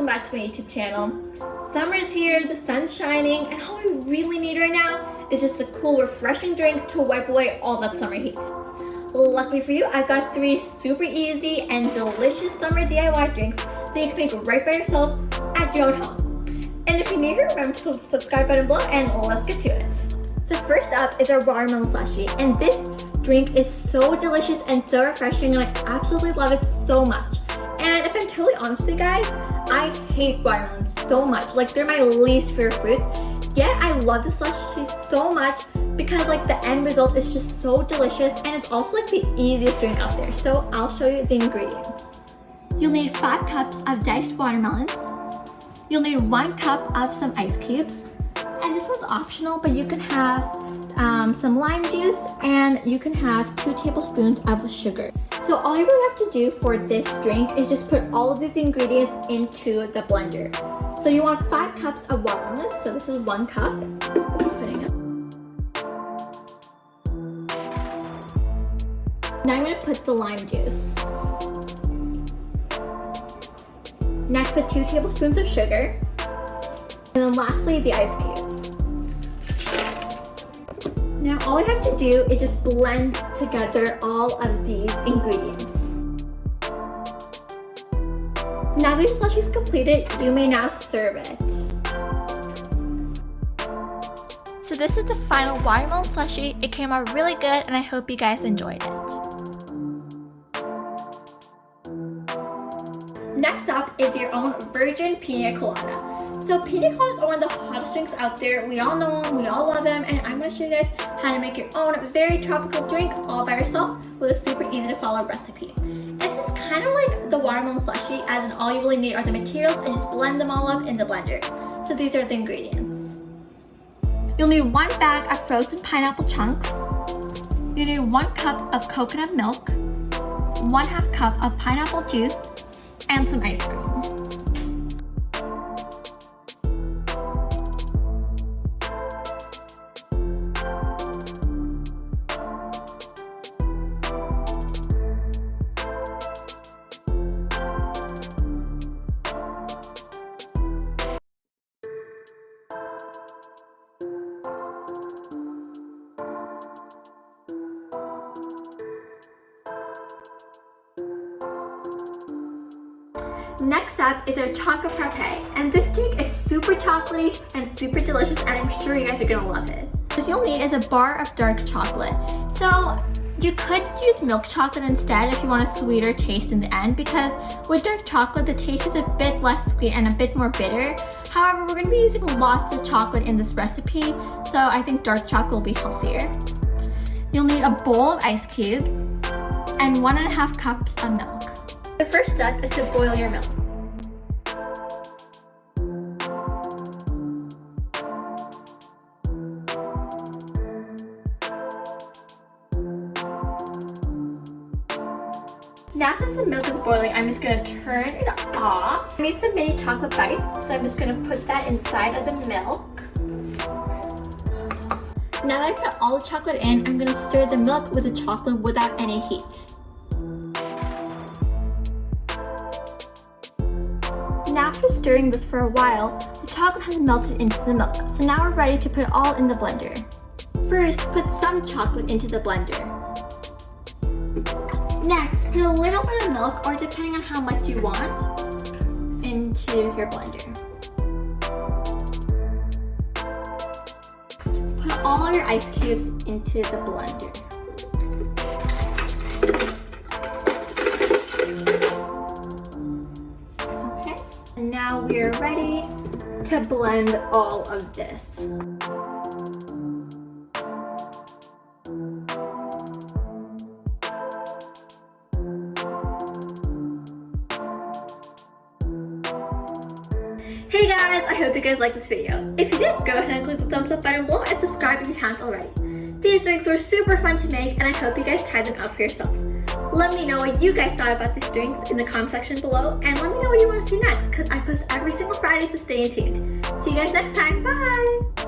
welcome back to my YouTube channel. Summer's here, the sun's shining, and all we really need right now is just a cool, refreshing drink to wipe away all that summer heat. Luckily for you, I've got 3 super easy and delicious summer DIY drinks that you can make right by yourself at your own home. And if you're new here, remember to click the subscribe button below and let's get to it. So first up is our watermelon slushie, and this drink is so delicious and so refreshing, and I absolutely love it so much. And if I'm totally honest with you guys, I hate watermelons so much. Like, they're my least favorite fruits. Yet I love the slushie so much because like the end result is just so delicious, and it's also like the easiest drink out there. So I'll show you the ingredients. You'll need 5 cups of diced watermelons. You'll need 1 cup of some ice cubes. And this one's optional, but you can have some lime juice, and you can have 2 tablespoons of sugar. So all you really have to do for this drink is just put all of these ingredients into the blender. So you want 5 cups of watermelon, so this is 1 cup. Now I'm going to put the lime juice. Next, the 2 tablespoons of sugar. And then lastly, the ice cubes. Now all I have to do is just blend together all of these ingredients. Now that your slushie is completed, you may now serve it. So this is the final watermelon slushie. It came out really good, and I hope you guys enjoyed it. Next up is your own virgin Piña Colada. So Piña Coladas are one of the hottest drinks out there. We all know them, we all love them, and I'm going to show you guys how to make your own very tropical drink all by yourself with a super easy to follow recipe. And this is kind of like the watermelon slushie, as in all you really need are the materials and just blend them all up in the blender. So these are the ingredients. You'll need 1 bag of frozen pineapple chunks. You need 1 cup of coconut milk, 1/2 cup of pineapple juice, and some ice cream. Next up is our chocolate frappe, and this drink is super chocolatey and super delicious, and I'm sure you guys are gonna love it. What you'll need is a bar of dark chocolate. So you could use milk chocolate instead if you want a sweeter taste in the end, because with dark chocolate the taste is a bit less sweet and a bit more bitter. However, we're going to be using lots of chocolate in this recipe, so I think dark chocolate will be healthier. You'll need a bowl of ice cubes and 1.5 cups of milk. The first step is to boil your milk. Now since the milk is boiling, I'm just going to turn it off. I need some mini chocolate bites, so I'm just going to put that inside of the milk. Now that I put all the chocolate in, I'm going to stir the milk with the chocolate without any heat. Now after stirring this for a while, the chocolate has melted into the milk, so now we're ready to put it all in the blender. First, put some chocolate into the blender. Next, put a little bit of milk, or depending on how much you want, into your blender. Next, put all of your ice cubes into the blender. Okay, and now we are ready to blend all of this. Hey guys, I hope you guys liked this video. If you did, go ahead and click the thumbs up button below and subscribe if you haven't already. These drinks were super fun to make, and I hope you guys try them out for yourself. Let me know what you guys thought about these drinks in the comment section below, and let me know what you want to see next, because I post every single Friday, so stay tuned. See you guys next time. Bye!